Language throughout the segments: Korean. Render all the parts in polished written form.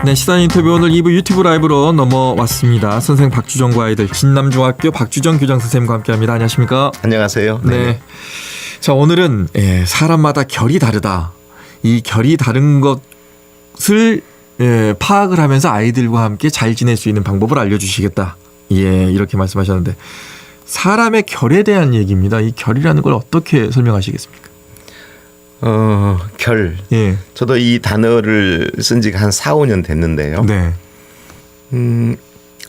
네, 시사인 인터뷰 오늘 2부 유튜브 라이브로 넘어왔습니다. 선생 박주정과 아이들 진남중학교 박주정 교장 선생님과 함께합니다. 안녕하십니까? 안녕하세요. 네. 자, 오늘은 사람마다 결이 다르다. 이 결이 다른 것을 파악을 하면서 아이들과 함께 잘 지낼 수 있는 방법을 알려주시겠다. 이렇게 말씀하셨는데 사람의 결에 대한 얘기입니다. 이 결이라는 걸 어떻게 설명하시겠습니까? 결. 예. 저도 이 단어를 쓴 지가 한 4, 5년 됐는데요. 네.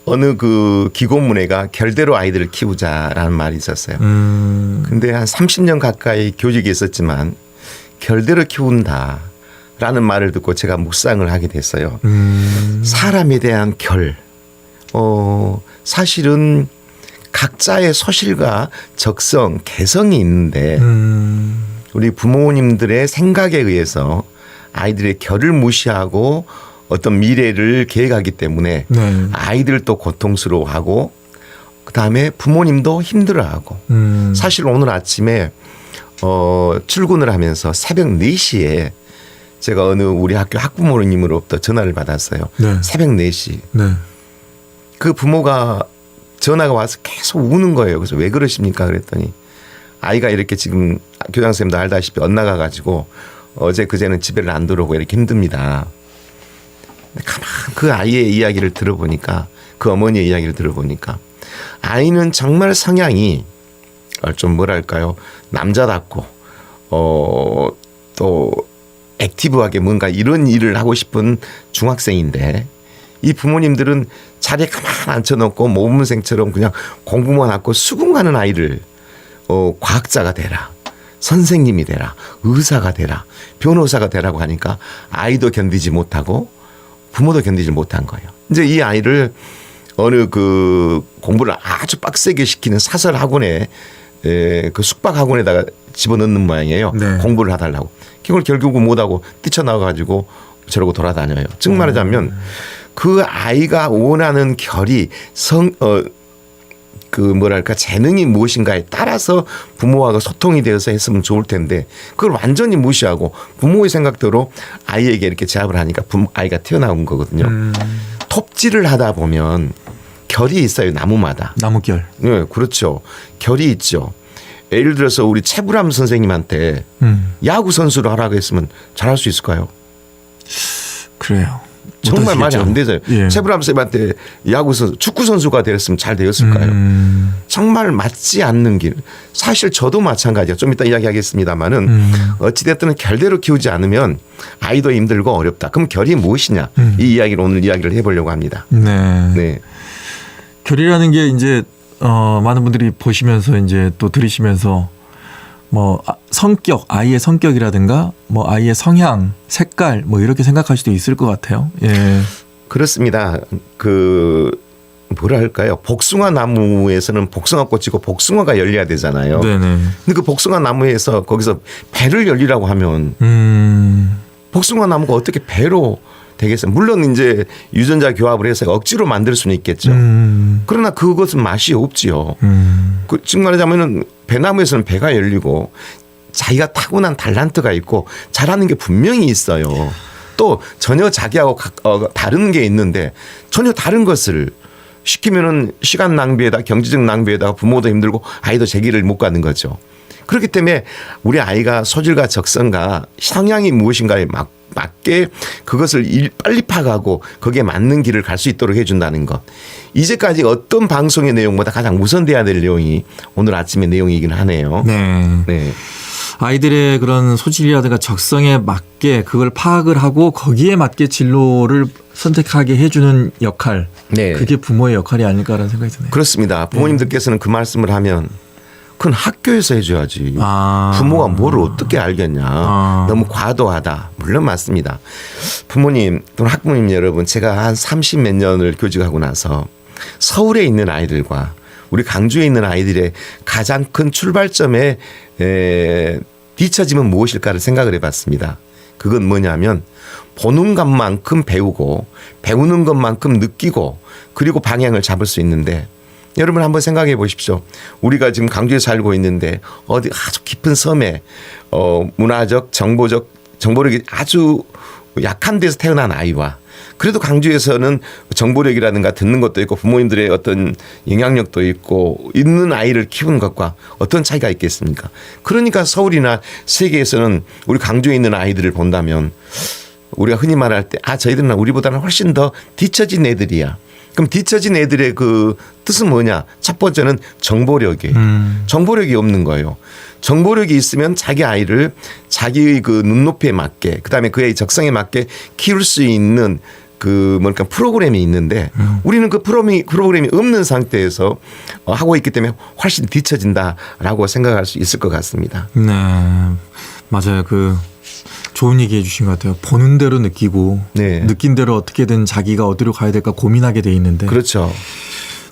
어느 그 기고문회가 결대로 아이들을 키우자라는 말이 있었어요. 근데 한 30년 가까이 교직이 있었지만 결대로 키운다라는 말을 듣고 제가 묵상을 하게 됐어요. 사람에 대한 결. 사실은 각자의 소실과 적성, 개성이 있는데 우리 부모님들의 생각에 의해서 아이들의 결을 무시하고 어떤 미래를 계획하기 때문에 아이들도 고통스러워하고 그다음에 부모님도 힘들어하고 사실 오늘 아침에 출근을 하면서 새벽 4시에 제가 어느 우리 학교 학부모님으로부터 전화를 받았어요. 네. 새벽 4시. 네. 그 부모가 전화가 와서 계속 우는 거예요. 그래서 왜 그러십니까? 그랬더니 아이가 이렇게 지금 교장 선생님도 알다시피 엇나가 가지고 어제 그제는 집에를 안 들어오고 이렇게 힘듭니다. 가만 그 아이의 이야기를 들어보니까 그 어머니의 이야기를 들어보니까 아이는 정말 성향이 좀 뭐랄까요 남자답고 또 액티브하게 뭔가 이런 일을 하고 싶은 중학생인데 이 부모님들은 자리에 가만 앉혀놓고 모범생처럼 그냥 공부만 하고 수긍하는 아이를 과학자가 되라, 선생님이 되라, 의사가 되라, 변호사가 되라고 하니까 아이도 견디지 못하고 부모도 견디지 못한 거예요. 이제 이 아이를 어느 그 공부를 아주 빡세게 시키는 사설 학원에 그 숙박 학원에다가 집어넣는 모양이에요. 네. 공부를 해달라고. 그걸 결국은 못하고 뛰쳐나와가지고 저러고 돌아다녀요. 즉 말하자면 그 아이가 원하는 결이 그 뭐랄까 재능이 무엇인가에 따라서 부모와 소통이 되어서 했으면 좋을 텐데 그걸 완전히 무시하고 부모의 생각대로 아이에게 이렇게 제압을 하니까 아이가 튀어나온 거거든요. 톱질을 하다 보면 결이 있어요. 나무마다. 나무결. 네, 그렇죠. 결이 있죠. 예를 들어서 우리 최불암 선생님한테 야구 선수를 하라고 했으면 잘할 수 있을까요? 그래요. 정말 말이 안 되죠. 예. 최불암 선생님한테 야구 선수, 축구 선수가 되었으면 잘 되었을까요? 정말 맞지 않는 길. 사실 저도 마찬가지예요. 좀 이따 이야기하겠습니다만은 어찌됐든 결대로 키우지 않으면 아이도 힘들고 어렵다. 그럼 결이 무엇이냐? 이 이야기를 오늘 이야기를 해보려고 합니다. 네. 네. 결이라는 게 이제 많은 분들이 보시면서 이제 또 들으시면서 뭐 성격, 아이의 성격이라든가 뭐 아이의 성향, 색깔 뭐 이렇게 생각할 수도 있을 것 같아요. 예. 그렇습니다. 그 뭐랄까요? 복숭아 나무에서는 복숭아 꽃이고 복숭아가 열려야 되잖아요. 네네. 근데 그 복숭아 나무에서 거기서 배를 열리라고 하면 복숭아 나무가 어떻게 배로 되겠어요? 물론 이제 유전자 교합을 해서 억지로 만들 수는 있겠죠. 그러나 그것은 맛이 없지요. 즉 말하자면은 배나무에서는 배가 열리고 자기가 타고난 탤런트가 있고 잘하는 게 분명히 있어요. 또 전혀 자기하고 다른 게 있는데 전혀 다른 것을 시키면은 시간 낭비에다 경제적 낭비에다가 부모도 힘들고 아이도 제 길을 못 가는 거죠. 그렇기 때문에 우리 아이가 소질과 적성과 성향이 무엇인가에 맞게 그것을 빨리 파악하고 거기에 맞는 길을 갈 수 있도록 해준다는 것. 이제까지 어떤 방송의 내용보다 가장 우선돼야 될 내용이 오늘 아침의 내용이긴 하네요. 네. 네. 아이들의 그런 소질이라든가 적성에 맞게 그걸 파악을 하고 거기에 맞게 진로를 선택하게 해주는 역할. 네. 그게 부모의 역할이 아닐까라는 생각이 드네요. 그렇습니다. 부모님들께서는 그 말씀을 하면 그건 학교에서 해줘야지. 부모가 뭘 어떻게 알겠냐. 너무 과도하다. 물론 맞습니다. 부모님 또는 학부모님 여러분, 제가 한 30 몇 년을 교직하고 나서 서울에 있는 아이들과 우리 강주에 있는 아이들의 가장 큰 출발점에 뒤처짐은 무엇일까를 생각을 해봤습니다. 그건 뭐냐면 보는 것만큼 배우고 배우는 것만큼 느끼고 그리고 방향을 잡을 수 있는데 여러분 한번 생각해 보십시오. 우리가 지금 강주에 살고 있는데 어디 아주 깊은 섬에 문화적 정보력이 아주 약한 데서 태어난 아이와 그래도 강주에서는 정보력이라든가 듣는 것도 있고 부모님들의 어떤 영향력도 있고 있는 아이를 키우는 것과 어떤 차이가 있겠습니까? 그러니까 서울이나 세계에서는 우리 강주에 있는 아이들을 본다면 우리가 흔히 말할 때 저희들은 우리보다는 훨씬 더 뒤처진 애들이야. 그럼 뒤처진 애들의 그 뜻은 뭐냐? 첫 번째는 정보력이에요. 정보력이 없는 거예요. 정보력이 있으면 자기 아이를 자기의 그 눈높이에 맞게 그다음에 그의 적성에 맞게 키울 수 있는 그 뭐랄까 프로그램이 있는데 우리는 그 프로그램이 없는 상태에서 하고 있기 때문에 훨씬 뒤처진다라고 생각할 수 있을 것 같습니다. 네, 맞아요. 좋은 얘기 해주신 것 같아요. 보는 대로 느끼고 네. 느낀 대로 어떻게든 자기가 어디로 가야 될까 고민하게 돼 있는데. 그렇죠.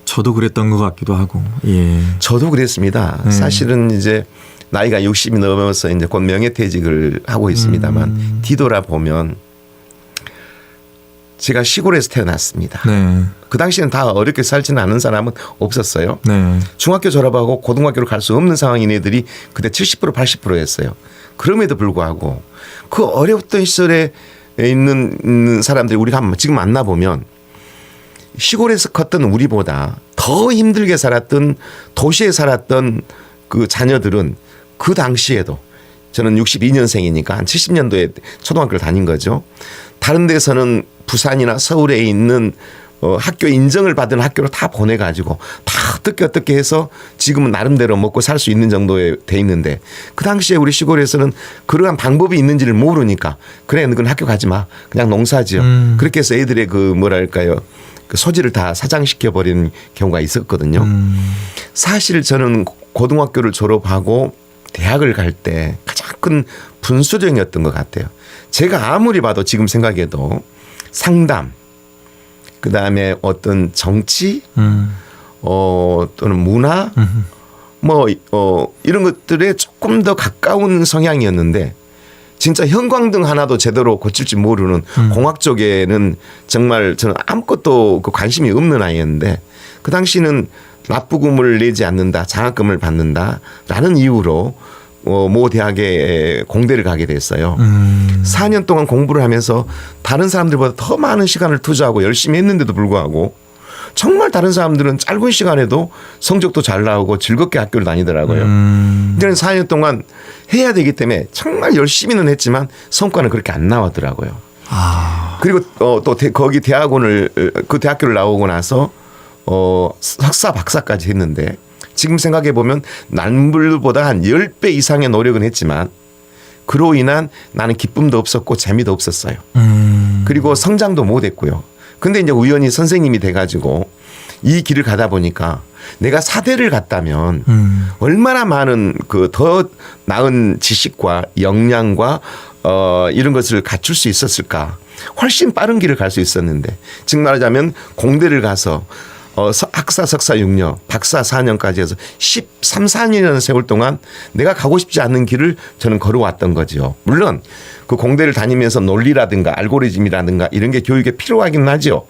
저도 그랬던 것 같기도 하고. 예. 저도 그랬습니다. 사실은 이제 나이가 60이 넘어서 이제 곧 명예퇴직을 하고 있습니다만 뒤돌아보면 제가 시골에서 태어났습니다. 네. 그 당시에는 다 어렵게 살지는 않은 사람은 없었어요. 네. 중학교 졸업하고 고등학교를 갈 수 없는 상황인 애들이 그때 70% 80%였어요. 그럼에도 불구하고 그 어려웠던 시절에 있는 사람들이 우리가 지금 만나보면 시골에서 컸던 우리보다 더 힘들게 살았던 도시에 살았던 그 자녀들은 그 당시에도 저는 62년생이니까 한 70년도에 초등학교를 다닌 거죠. 다른 데서는 부산이나 서울에 있는 학교 인정을 받은 학교를 다 보내가지고 다 어떻게 해서 지금은 나름대로 먹고 살 수 있는 정도에 돼 있는데 그 당시에 우리 시골에서는 그러한 방법이 있는지를 모르니까 그래 너는 학교 가지 마 그냥 농사지어 그렇게 해서 애들의 그 뭐랄까요 그 소질을 다 사장시켜 버리는 경우가 있었거든요. 사실 저는 고등학교를 졸업하고 대학을 갈 때 가장 큰 분수령이었던 것 같아요. 제가 아무리 봐도 지금 생각해도 상담 그다음에 어떤 정치 또는 문화 이런 것들에 조금 더 가까운 성향이었는데 진짜 형광등 하나도 제대로 고칠지 모르는 공학 쪽에는 정말 저는 아무것도 그 관심이 없는 아이였는데 그 당시는 납부금을 내지 않는다 장학금을 받는다라는 이유로 모 대학에 공대를 가게 됐어요. 4년 동안 공부를 하면서 다른 사람들보다 더 많은 시간을 투자하고 열심히 했는데도 불구하고 정말 다른 사람들은 짧은 시간에도 성적도 잘 나오고 즐겁게 학교를 다니더라고요. 저는 4년 동안 해야 되기 때문에 정말 열심히는 했지만 성과는 그렇게 안 나왔더라고요. 그리고 또 거기 대학원을 그 대학교를 나오고 나서 석사 박사까지 했는데 지금 생각해 보면 남들보다 한 10배 이상의 노력은 했지만 그로 인한 나는 기쁨도 없었고 재미도 없었어요. 그리고 성장도 못했고요. 근데 이제 우연히 선생님이 돼가지고 이 길을 가다 보니까 내가 사대를 갔다면 얼마나 많은 그 더 나은 지식과 역량과 이런 것을 갖출 수 있었을까. 훨씬 빠른 길을 갈 수 있었는데 즉 말하자면 공대를 가서 학사 석사 6년 박사 4년까지 해서 13, 14년이라는 세월 동안 내가 가고 싶지 않는 길을 저는 걸어왔던 거죠. 물론 그 공대를 다니면서 논리라든가 알고리즘이라든가 이런 게 교육에 필요하긴 하죠.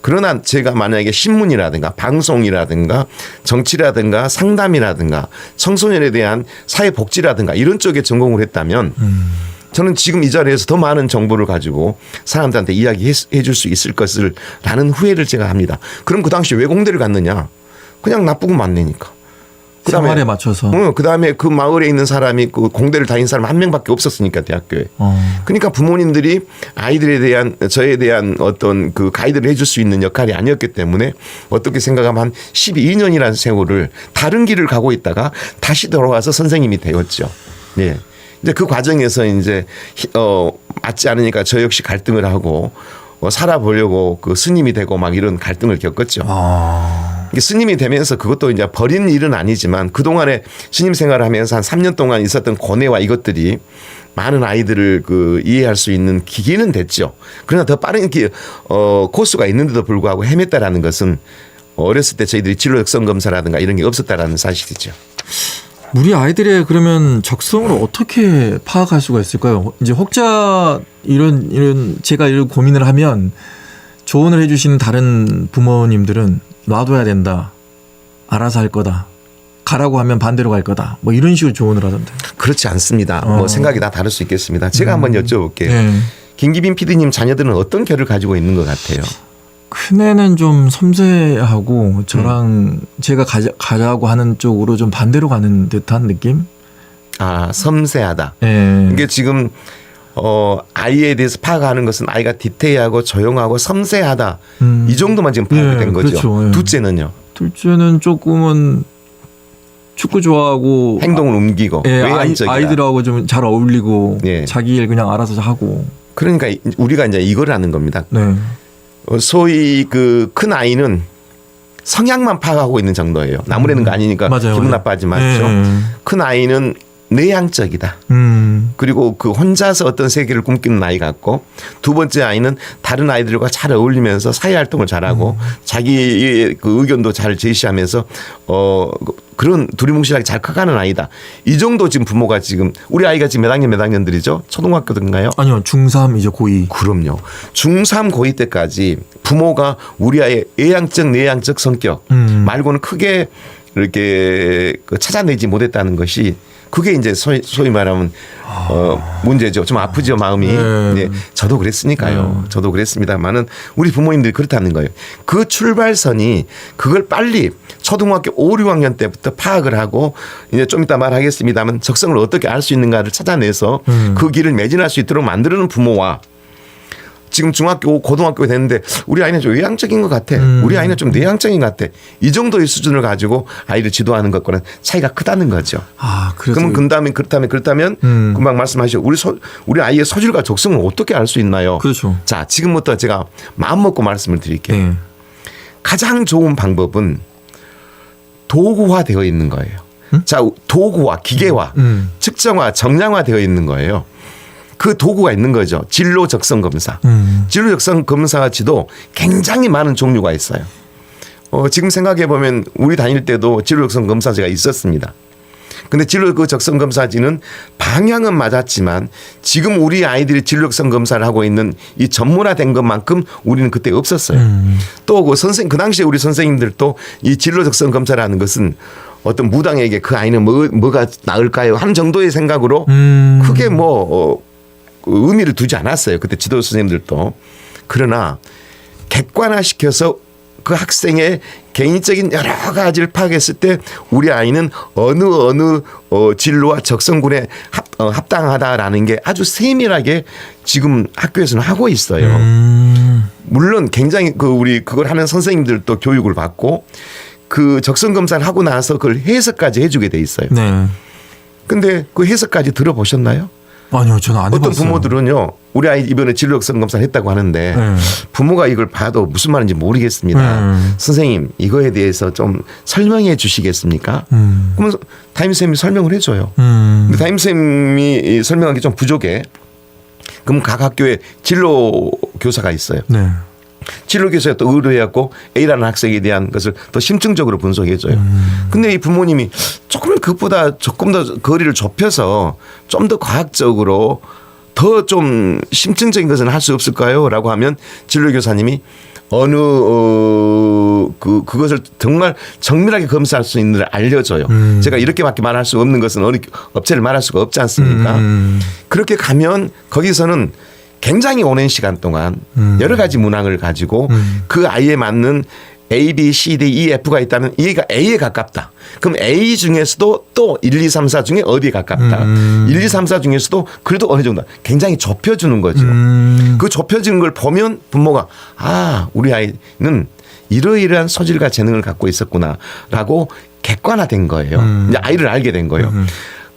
그러나 제가 만약에 신문이라든가 방송이라든가 정치라든가 상담이라든가 청소년에 대한 사회복지라든가 이런 쪽에 전공을 했다면 저는 지금 이 자리에서 더 많은 정보를 가지고 사람들한테 이야기해 줄 수 있을 것을 라는 후회를 제가 합니다. 그럼 그 당시 왜 공대를 갔느냐? 그냥 납부금 안 내니까. 생활에 맞춰서. 그다음에 그 마을에 있는 사람이 그 공대를 다닌 사람 한 명밖에 없었으니까 대학교에. 그러니까 부모님들이 아이들에 대한 저에 대한 어떤 그 가이드를 해줄 수 있는 역할이 아니었기 때문에 어떻게 생각하면 한 12년이라는 세월을 다른 길을 가고 있다가 다시 돌아와서 선생님이 되었죠. 네. 이제 그 과정에서 이제 맞지 않으니까 저 역시 갈등을 하고 살아보려고 그 스님이 되고 막 이런 갈등을 겪었죠. 스님이 되면서 그것도 이제 버린 일은 아니지만 그동안에 스님 생활을 하면서 한 3년 동안 있었던 고뇌와 이것들이 많은 아이들을 그 이해할 수 있는 기기는 됐죠. 그러나 더 빠른 코스가 있는데도 불구하고 헤맸다라는 것은 어렸을 때 저희들이 진로 적성 검사라든가 이런 게 없었다라는 사실이죠. 우리 아이들의 그러면 적성을 어떻게 파악할 수가 있을까요? 이제 혹자 이런 제가 이런 고민을 하면 조언을 해주시는 다른 부모님들은 놔둬야 된다. 알아서 할 거다. 가라고 하면 반대로 갈 거다. 뭐 이런 식으로 조언을 하던데. 그렇지 않습니다. 뭐 생각이 다 다를 수 있겠습니다. 제가 한번 여쭤볼게요. 네. 김기빈 PD님 자녀들은 어떤 결을 가지고 있는 것 같아요? 큰애는 좀 섬세하고 저랑 제가 가자고 하는 쪽으로 좀 반대로 가는 듯한 느낌? 아, 섬세하다. 예. 이게 지금 아이에 대해서 파악하는 것은 아이가 디테일하고 조용하고 섬세하다. 이 정도만 지금 파악이 된 거죠. 그렇죠. 예. 둘째는요? 둘째는 조금은 축구 좋아하고 행동을 옮기고 예, 외향적이다. 아이들하고 좀 잘 어울리고 예. 자기 일 그냥 알아서 하고. 그러니까 우리가 이제 이걸 하는 겁니다. 네. 소위 그 큰 아이는 성향만 파악하고 있는 정도예요. 나무라는 거 아니니까 맞아요, 기분 맞아요. 나빠하지 마시죠. 큰 아이는 내향적이다. 그리고 그 혼자서 어떤 세계를 꿈꾸는 아이 같고, 두 번째 아이는 다른 아이들과 잘 어울리면서 사회 활동을 잘하고 자기의 그 의견도 잘 제시하면서 그런 두리뭉실하게 잘 커가는 아이다. 이 정도 지금 부모가 지금 우리 아이가 지금 몇 학년들이죠? 초등학교인가요? 아니요, 중3 이제 고2. 그럼요. 중3 고2 때까지 부모가 우리 아이의 외향적 내향적 성격 말고는 크게 이렇게 찾아내지 못했다는 것이 그게 이제 소위 말하면 문제죠. 좀 아프죠, 마음이. 네. 저도 그랬으니까요. 저도 그랬습니다만은 우리 부모님들이 그렇다는 거예요. 그 출발선이 그걸 빨리 초등학교 5, 6학년 때부터 파악을 하고 이제 좀 이따 말하겠습니다만 적성을 어떻게 알 수 있는가를 찾아내서 그 길을 매진할 수 있도록 만드는 부모와 지금 중학교, 고등학교가 됐는데 우리 아이는 좀 외향적인 것 같아. 우리 아이는 좀 내향적인 것 같아. 이 정도의 수준을 가지고 아이를 지도하는 것과는 차이가 크다는 거죠. 아, 그러면 그렇다면 금방 말씀하시죠. 우리 아이의 소질과 적성을 어떻게 알 수 있나요? 그렇죠. 자, 지금부터 제가 마음 먹고 말씀을 드릴게요. 네. 가장 좋은 방법은 도구화되어 있는 거예요. 자, 도구화, 기계화, 측정화, 정량화되어 있는 거예요. 그 도구가 있는 거죠. 진로 적성 검사. 진로 적성 검사지도 굉장히 많은 종류가 있어요. 지금 생각해 보면 우리 다닐 때도 진로 적성 검사지가 있었습니다. 근데 진로 그 적성 검사지는 방향은 맞았지만 지금 우리 아이들이 진로 적성 검사를 하고 있는 이 전문화된 것만큼 우리는 그때 없었어요. 또 그 당시에 우리 선생님들도 이 진로 적성 검사라는 것은 어떤 무당에게 그 아이는 뭐가 나을까요? 하는 정도의 생각으로 크게 의미를 두지 않았어요. 그때 지도 선생님들도. 그러나 객관화시켜서 그 학생의 개인적인 여러 가지를 파악했을 때 우리 아이는 어느 진로와 적성군에 합당하다라는 게 아주 세밀하게 지금 학교에서는 하고 있어요. 물론 굉장히 우리 그걸 하는 선생님들도 교육을 받고 그 적성 검사를 하고 나서 그걸 해석까지 해주게 돼 있어요. 네. 근데 그 해석까지 들어보셨나요? 아니요, 저는 안 해봤어요. 어떤 부모들은요, 우리 아이 이번에 진로 적성 검사를 했다고 하는데 부모가 이걸 봐도 무슨 말인지 모르겠습니다. 선생님, 이거에 대해서 좀 설명해 주시겠습니까? 그러면 담임선생님이 설명을 해줘요. 근데 담임선생님이 설명한 게 좀 부족해. 그럼 각 학교에 진로 교사가 있어요. 네. 진로교사가 또 의뢰해갖고 A라는 학생에 대한 것을 더 심층적으로 분석해줘요. 근데 이 부모님이 그것보다 조금 더 거리를 좁혀서 좀 더 과학적으로 더 좀 심층적인 것은 할 수 없을까요? 라고 하면 진로교사님이 그것을 정말 정밀하게 검사할 수 있는 걸 알려줘요. 제가 이렇게밖에 말할 수 없는 것은 어느 업체를 말할 수가 없지 않습니까? 그렇게 가면 거기서는 굉장히 오랜 시간 동안 여러 가지 문항을 가지고 그 아이에 맞는 A, B, C, D, E, F가 있다면 E가 A에 가깝다. 그럼 A 중에서도 또 1, 2, 3, 4 중에 어디에 가깝다. 1, 2, 3, 4 중에서도 그래도 어느 정도 굉장히 좁혀주는 거죠. 그 좁혀지는 걸 보면 부모가 우리 아이는 이러이러한 소질과 재능을 갖고 있었구나라고 객관화된 거예요. 이제 아이를 알게 된 거예요.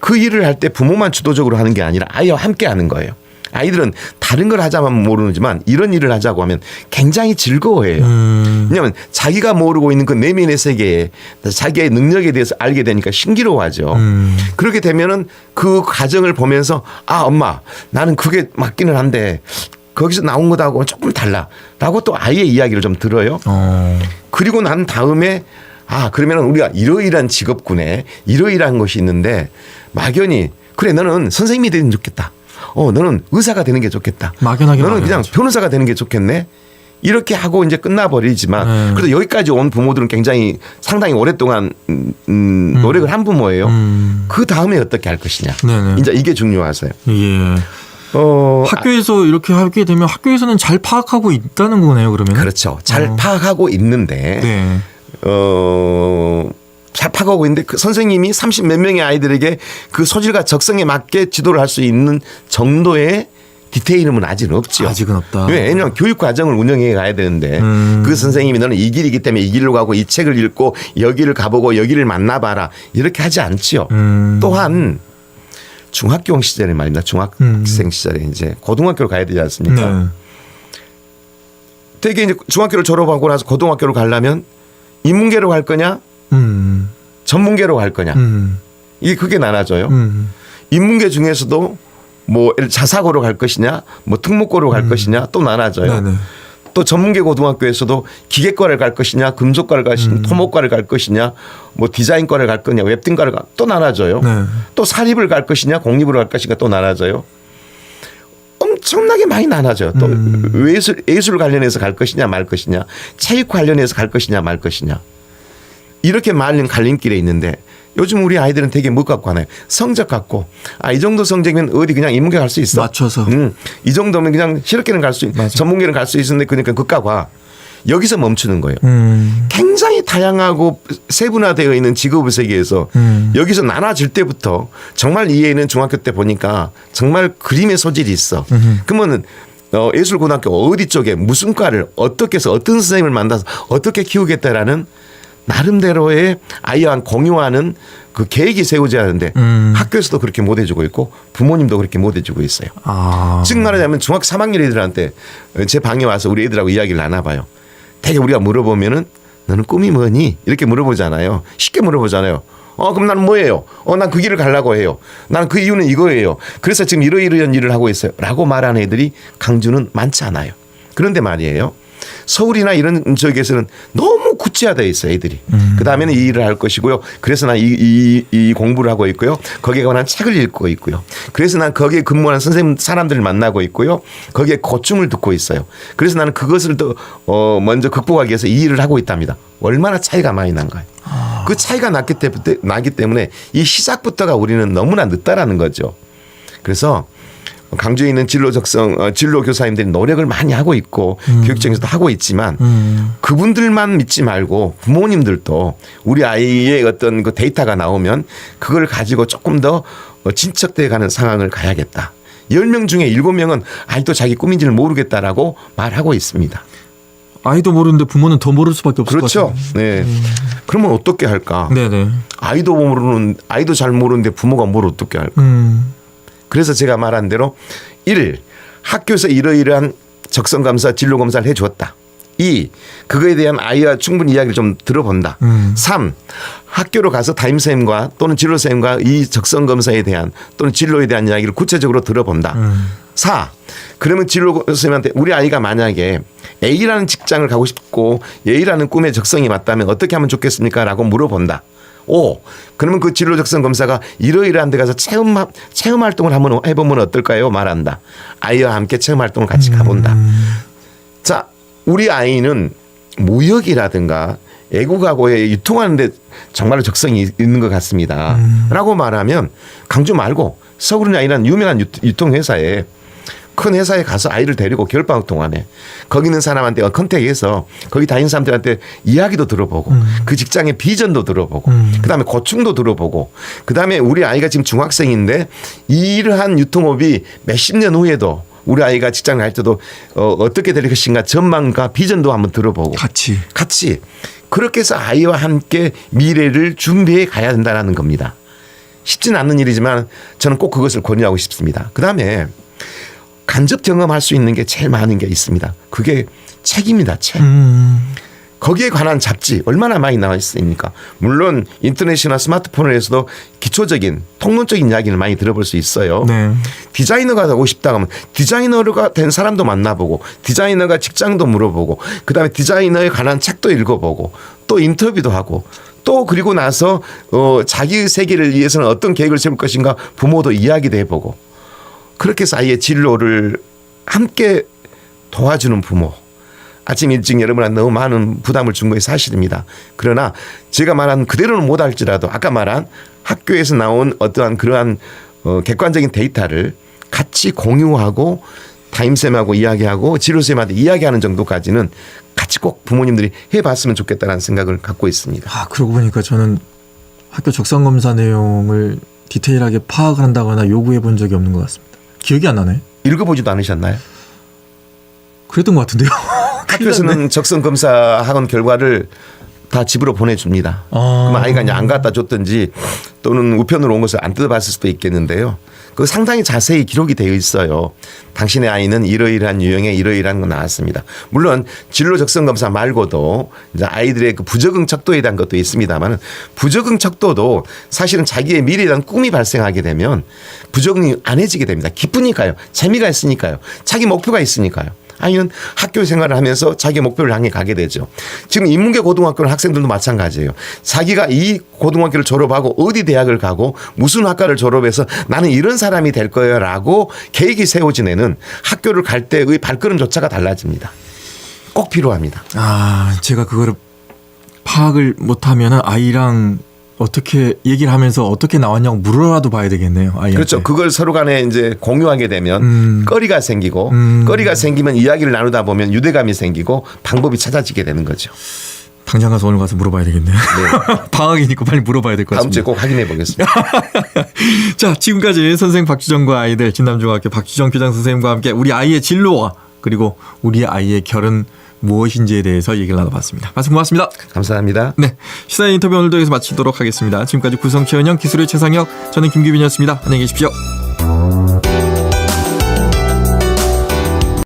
그 일을 할 때 부모만 주도적으로 하는 게 아니라 아이와 함께 하는 거예요. 아이들은 다른 걸 하자면 모르지만 이런 일을 하자고 하면 굉장히 즐거워해요. 왜냐하면 자기가 모르고 있는 그 내면의 세계에 자기의 능력에 대해서 알게 되니까 신기로워하죠. 그렇게 되면은 그 과정을 보면서 엄마 나는 그게 맞기는 한데 거기서 나온 것하고 조금 달라라고 또 아이의 이야기를 좀 들어요. 그리고 난 다음에 그러면 우리가 이러이러한 직업군에 이러이러한 것이 있는데 막연히 그래 너는 선생님이 되면 좋겠다. 너는 의사가 되는 게 좋겠다. 막연하게 너는 그냥 변호사가 되는 게 좋겠네. 이렇게 하고 이제 끝나버리지만 그래도 여기까지 온 부모들은 굉장히 상당히 오랫동안 노력을 한 부모예요. 그 다음에 어떻게 할 것이냐. 네네. 이제 이게 중요하세요. 예. 학교에서 이렇게 하게 되면 학교에서는 잘 파악하고 있다는 거네요, 그러면. 그렇죠. 잘 파악하고 있는데 네. 잘 파악하고 있는데 그 선생님이 30 몇 명의 아이들에게 그 소질과 적성에 맞게 지도를 할 수 있는 정도의 디테일은 아직은 없죠. 아직은 없다. 왜냐하면 교육 과정을 운영해 가야 되는데 그 선생님이 너는 이 길이기 때문에 이 길로 가고 이 책을 읽고 여기를 가보고 여기를 만나봐라 이렇게 하지 않지요. 또한 중학교 시절에 말입니다. 중학생 시절에 이제 고등학교를 가야 되지 않습니까? 네. 되게 이제 중학교를 졸업하고 나서 고등학교를 가려면 인문계로 갈 거냐, 전문계로 갈 거냐, 이게 크게 나눠져요. 인문계 중에서도 뭐 자사고로 갈 것이냐, 뭐 특목고로 갈 것이냐 또 나눠져요. 네네. 또 전문계 고등학교에서도 기계과를 갈 것이냐, 금속과를 갈 것이냐, 토목과를 갈 것이냐, 뭐 디자인과를 갈 거냐, 웹딩과를 또 나눠져요. 네. 또 사립을 갈 것이냐, 공립으로 갈 것이냐 또 나눠져요. 엄청나게 많이 나눠져요. 또 예술 관련해서 갈 것이냐 말 것이냐, 체육 관련해서 갈 것이냐 말 것이냐 이렇게 말린 갈림길에 있는데 요즘 우리 아이들은 되게 못 갖고 하나요? 성적 갖고 이 정도 성적이면 어디 그냥 인문계 갈 수 있어. 맞춰서. 이 정도면 그냥 실업계는 갈 수 있어. 전문계는 갈 수 있었는데 그러니까 그까봐 여기서 멈추는 거예요. 굉장히 다양하고 세분화되어 있는 직업의 세계에서 여기서 나눠질 때부터 정말 이 애는 중학교 때 보니까 정말 그림의 소질이 있어. 그러면은 예술고등학교 어디 쪽에 무슨 과를 어떻게 해서 어떤 선생님을 만나서 어떻게 키우겠다라는 나름대로의 아이와 공유하는 그 계획이 세워져야 하는데 학교에서도 그렇게 못 해주고 있고 부모님도 그렇게 못 해주고 있어요. 즉 말하자면 중학교 3학년 애들한테 제 방에 와서 우리 애들하고 이야기를 나눠봐요. 되게 우리가 물어보면은 너는 꿈이 뭐니? 이렇게 물어보잖아요. 쉽게 물어보잖아요. 그럼 나는 뭐예요? 난 그 길을 가려고 해요. 나는 그 이유는 이거예요. 그래서 지금 이러이러한 일을 하고 있어요. 라고 말하는 애들이 강주는 많지 않아요. 그런데 말이에요. 서울이나 이런 지역에서는 너무 구체화되어 있어요, 애들이. 그 다음에는 이 일을 할 것이고요. 그래서 난 이 공부를 하고 있고요. 거기에 관한 책을 읽고 있고요. 그래서 난 거기에 근무하는 선생님 사람들을 만나고 있고요. 거기에 고충을 듣고 있어요. 그래서 나는 그것을 더 먼저 극복하기 위해서 이 일을 하고 있답니다. 얼마나 차이가 많이 난가요. 그 차이가 나기 때문에 이 시작부터가 우리는 너무나 늦다라는 거죠. 그래서 강주에 있는 진로 교사님들이 노력을 많이 하고 있고 교육청에서도 하고 있지만 그분들만 믿지 말고 부모님들도 우리 아이의 어떤 그 데이터가 나오면 그걸 가지고 조금 더 진척돼 가는 상황을 가야겠다. 10명 중에 7명은 아직도 자기 꿈인지를 모르겠다라고 말하고 있습니다. 아이도 모르는데 부모는 더 모를 수밖에 없을 것 같아요. 그렇죠. 네. 그러면 어떻게 할까? 네네. 아이도 잘 모르는데 부모가 뭘 어떻게 할까? 그래서 제가 말한 대로 1. 학교에서 이러이러한 적성검사, 진로검사를 해주었다. 2. 그거에 대한 아이와 충분히 이야기를 좀 들어본다. 3. 학교로 가서 담임선생님과 또는 진로선생님과 이 적성검사에 대한 또는 진로에 대한 이야기를 구체적으로 들어본다. 4. 그러면 진로선생님한테 우리 아이가 만약에 A라는 직장을 가고 싶고 A라는 꿈에 적성이 맞다면 어떻게 하면 좋겠습니까? 라고 물어본다. 5. 그러면 그 진로 적성 검사가 이러이러한 데 가서 체험 활동을 한번 해보면 어떨까요? 말한다. 아이와 함께 체험 활동을 같이 가본다. 자, 우리 아이는 무역이라든가 애국하고에 유통하는 데 정말로 적성이 있는 것 같습니다. 라고 말하면 강주 말고 서울이나 이런 유명한 유통회사에 큰 회사에 가서 아이를 데리고 겨울방학 동안에 거기 있는 사람한테 컨택해서 거기 다니는 사람들한테 이야기도 들어보고 그 직장의 비전도 들어보고 그다음에 고충도 들어보고 그다음에 우리 아이가 지금 중학생인데 이러한 유통업이 몇십 년 후에도 우리 아이가 직장을 갈 때도 어떻게 될 것인가 전망과 비전도 한번 들어보고 같이 그렇게 해서 아이와 함께 미래를 준비해 가야 된다는 겁니다. 쉽지는 않는 일이지만 저는 꼭 그것을 권유하고 싶습니다. 그다음에 간접 경험할 수 있는 게 제일 많은 게 있습니다. 그게 책입니다. 책. 거기에 관한 잡지 얼마나 많이 나와 있습니까? 물론 인터넷이나 스마트폰을 해서도 기초적인 통론적인 이야기를 많이 들어볼 수 있어요. 네. 디자이너가 되고 싶다 하면 디자이너가 된 사람도 만나보고 디자이너가 직장도 물어보고 그다음에 디자이너에 관한 책도 읽어보고 또 인터뷰도 하고 또 그리고 나서 자기의 세계를 위해서는 어떤 계획을 세울 것인가 부모도 이야기도 해보고 그렇게 해서 아이의 진로를 함께 도와주는 부모. 아침 일찍 여러분한테 너무 많은 부담을 준 것이 사실입니다. 그러나 제가 말한 그대로는 못할지라도 아까 말한 학교에서 나온 어떠한 그러한 객관적인 데이터를 같이 공유하고 담임쌤하고 이야기하고 진로쌤한테 이야기하는 정도까지는 같이 꼭 부모님들이 해봤으면 좋겠다는 생각을 갖고 있습니다. 아, 그러고 보니까 저는 학교 적성검사 내용을 디테일하게 파악을 한다거나 요구해 본 적이 없는 것 같습니다. 기억이 안 나네. 읽어보지도 않으셨나요? 그랬던 것 같은데요. 학교에서는 적성검사 학원 결과를 다 집으로 보내줍니다. 그럼 아이가 이제 안 갖다 줬든지 또는 우편으로 온 것을 안 뜯어봤을 수도 있겠는데요. 그 상당히 자세히 기록이 되어 있어요. 당신의 아이는 이러이러한 유형의 이러이러한 거 나왔습니다. 물론 진로 적성 검사 말고도 이제 아이들의 그 부적응 척도에 대한 것도 있습니다만 부적응 척도도 사실은 자기의 미래에 대한 꿈이 발생하게 되면 부적응이 안 해지게 됩니다. 기쁘니까요. 재미가 있으니까요. 자기 목표가 있으니까요. 아니면 학교 생활을 하면서 자기 목표를 향해 가게 되죠. 지금 인문계 고등학교 학생들도 마찬가지예요. 자기가 이 고등학교를 졸업하고 어디 대학을 가고 무슨 학과를 졸업해서 나는 이런 사람이 될 거야라고 계획이 세워진 애는 학교를 갈 때의 발걸음조차가 달라집니다. 꼭 필요합니다. 아, 제가 그거를 파악을 못하면 아이랑 어떻게 얘기를 하면서 어떻게 나왔냐고 물어라도 봐야 되겠네요. 아이한테. 그렇죠. 그걸 서로 간에 이제 공유하게 되면 거리가 생기고 거리가 생기면 이야기를 나누다 보면 유대감이 생기고 방법이 찾아지게 되는 거죠. 당장 가서 오늘 가서 물어봐야 되겠네요. 네. 방학이니까 빨리 물어봐야 될 것 같습니다. 다음 주에 꼭 확인해 보겠습니다. 자, 지금까지 선생 박주정과 아이들 진남중학교 박주정 교장 선생님과 함께 우리 아이의 진로와 그리고 우리 아이의 결은 무엇인지에 대해서 얘기를 나눠봤습니다. 말씀 고맙습니다. 감사합니다. 네, 시사의 인터뷰 오늘도 여기서 마치도록 하겠습니다. 지금까지 구성 최은영, 기술의 최상혁, 저는 김규빈이었습니다. 안녕히 계십시오.